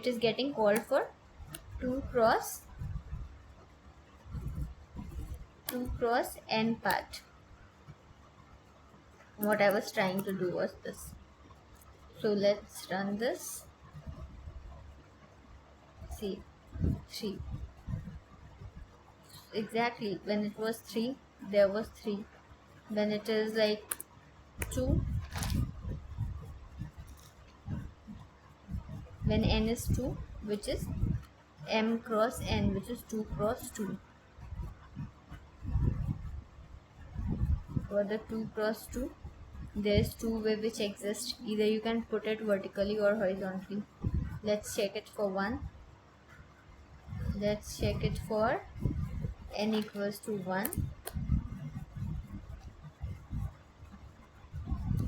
is getting called for 2 cross n part. What I was trying to do was this. So let's run this. See, 3. Exactly, when it was 3, there was 3. When it is like 2, when n is 2, which is m cross n, which is 2 cross 2. For the 2 cross 2, there's two ways which exist. Either you can put it vertically or horizontally. Let's check it for 1. Let's check it for n equals to 1.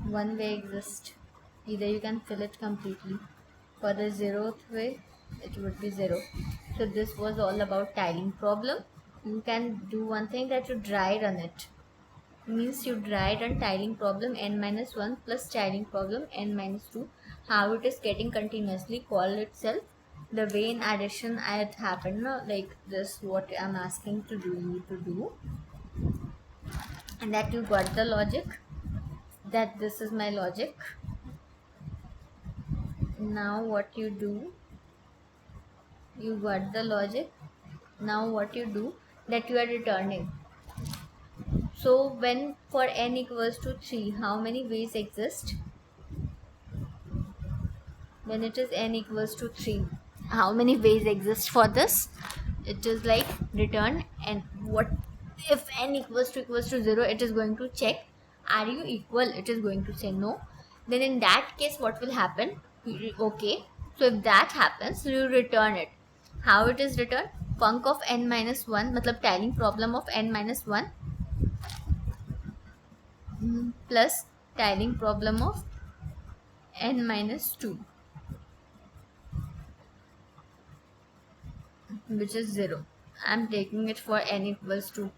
One way exists. Either you can fill it completely. For the 0th way, it would be 0. So this was all about tiling problem. You can do one thing, that you dry run it. Means you dry run tiling problem n minus 1 plus tiling problem n minus 2. How it is getting continuously called itself. The way in addition it happened, like this, what I'm asking to do, and that you got the logic, that this is my logic. Now what you do, you got the logic. Now what you do, that you are returning. So when for n equals to 3, how many ways exist? When it is n equals to 3, how many ways exist for this? It is like return, and what if n equals to 0, it is going to check, are you equal? It is going to say no. Then in that case, what will happen? Okay, so if that happens, you return it. How it is returned? Func of n minus 1, matlab tiling problem of n minus 1 plus tiling problem of n minus 2, which is 0. I'm taking it for n equals to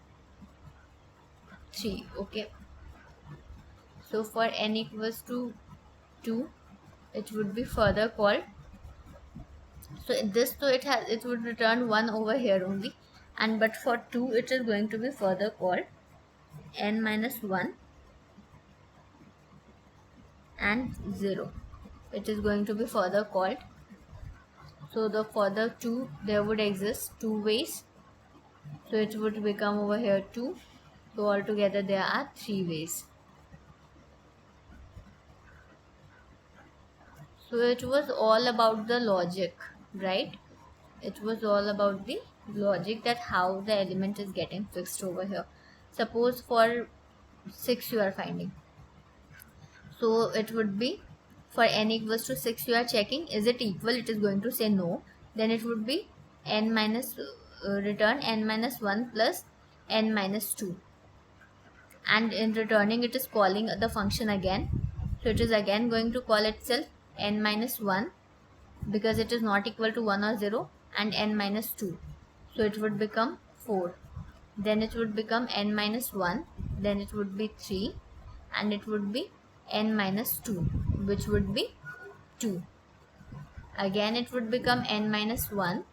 3. Okay, so for n equals to 2, it would be further called. So this, so it would return 1 over here only, and but for 2 it is going to be further called n minus 1 and 0. it is going to be further called. So the further 2, there would exist 2 ways. So it would become over here 2. So altogether there are 3 ways. So it was all about the logic, right? It was all about the logic, that how the element is getting fixed over here. Suppose for 6 you are finding. So it would be, for n equals to 6 you are checking, is it equal? It is going to say no. Then it would be n minus, return n minus 1 plus n minus 2. And in returning it is calling the function again. So it is again going to call itself n minus 1, because it is not equal to 1 or 0, and n minus 2. So it would become 4. Then it would become n minus 1. Then it would be 3. And it would be n minus 2, which would be 2. Again it would become n minus 1,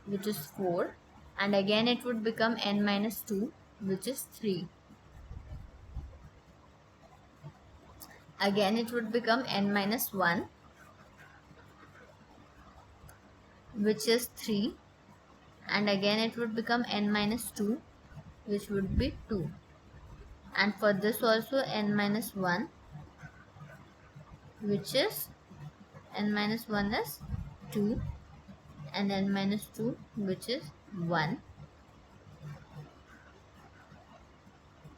which is 4. And again it would become n minus 2, which is 3. Again it would become n minus 1, which is 3. And again it would become n minus 2, which would be 2. And for this also n minus 1, which is n minus 1 is 2, and n minus 2, which is 1.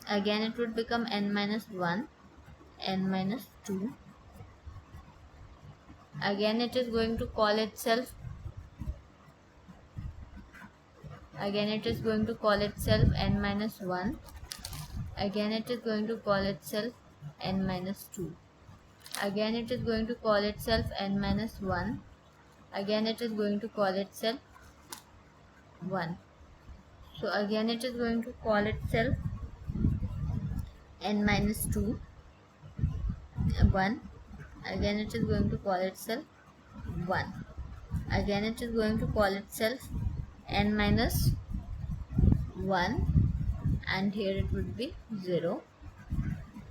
Again it would become n minus 1, n minus 2. Again it is going to call itself, n minus 1. Again it is going to call itself n minus 2. Again it is going to call itself n minus 1. Again it is going to call itself 1. So again it is going to call itself n minus 2, 1. Again it is going to call itself 1. Again it is going to call itself n minus 1, and here it would be 0.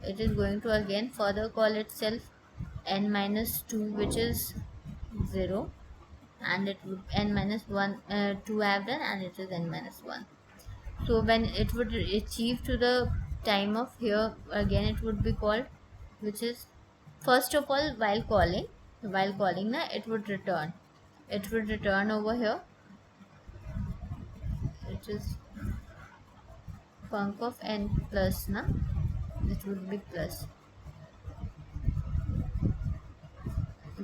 It is going to again further call itself n minus 2, which is 0, and it would n minus 1, 2 I have done, and it is n minus 1. So when it would achieve to the time of here, again it would be called, which is, first of all, while calling na, it would return over here, it is func of n plus na, it would be plus.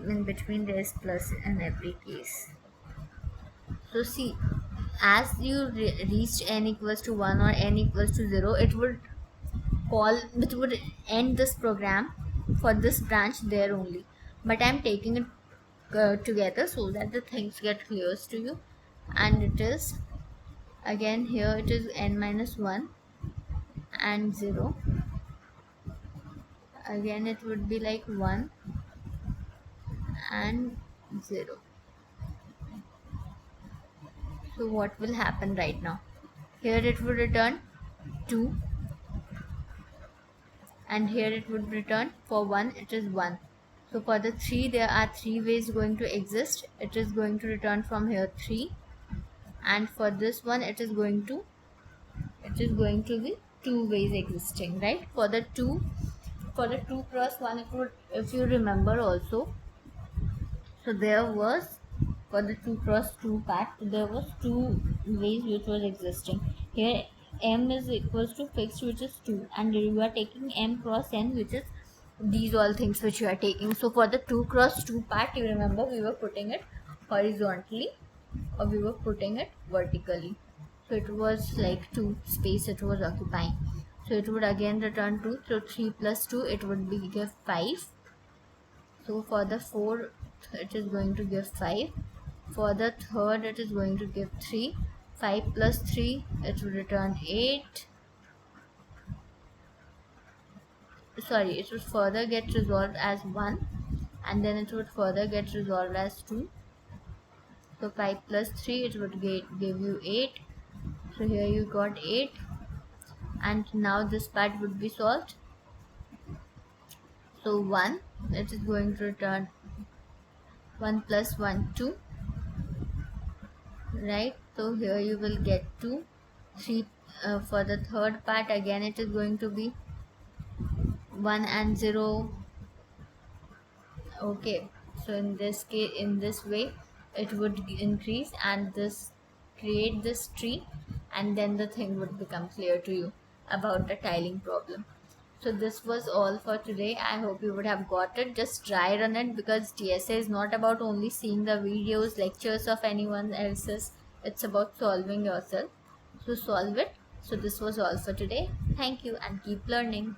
In between there is plus in every case. So see, as you reached n equals to 1 or n equals to 0, it would end this program for this branch there only. But I am taking it together so that the things get clear to you. And it is, again here it is n minus 1 and 0. Again it would be like 1 and 0. So what will happen right now? Here it would return 2, and here it would return, for 1 it is 1. So for the 3, there are 3 ways going to exist. It is going to return from here 3, and for this one it is going to be 2 ways existing, right? For the 2 cross 1, it would, if you remember also, so there was, for the 2 cross 2 part, there was 2 ways which was existing. Here m is equals to fixed, which is 2, and you are taking m cross n, which is these all things which you are taking. So for the 2 cross 2 part, you remember we were putting it horizontally or we were putting it vertically. So it was like 2 space it was occupying. So it would again return 2. So 3 plus 2, it would be give 5. So for the 4, it is going to give 5. For the third, it is going to give 3. 5 plus 3, it will return 8. Sorry, it would further get resolved as 1, and then it would further get resolved as 2. So 5 plus 3, it would give you 8. So here you got 8, and now this part would be solved. So 1, it is going to return 1 plus 1 2, right? So here you will get 2 3. For the third part again it is going to be 1 and 0. Okay, so in this case, in this way it would increase and this create this tree, and then the thing would become clear to you about the tiling problem. So this was all for today. I hope you would have got it. Just try run it, because DSA is not about only seeing the videos, lectures of anyone else's. It's about solving yourself. So solve it. So this was all for today. Thank you and keep learning.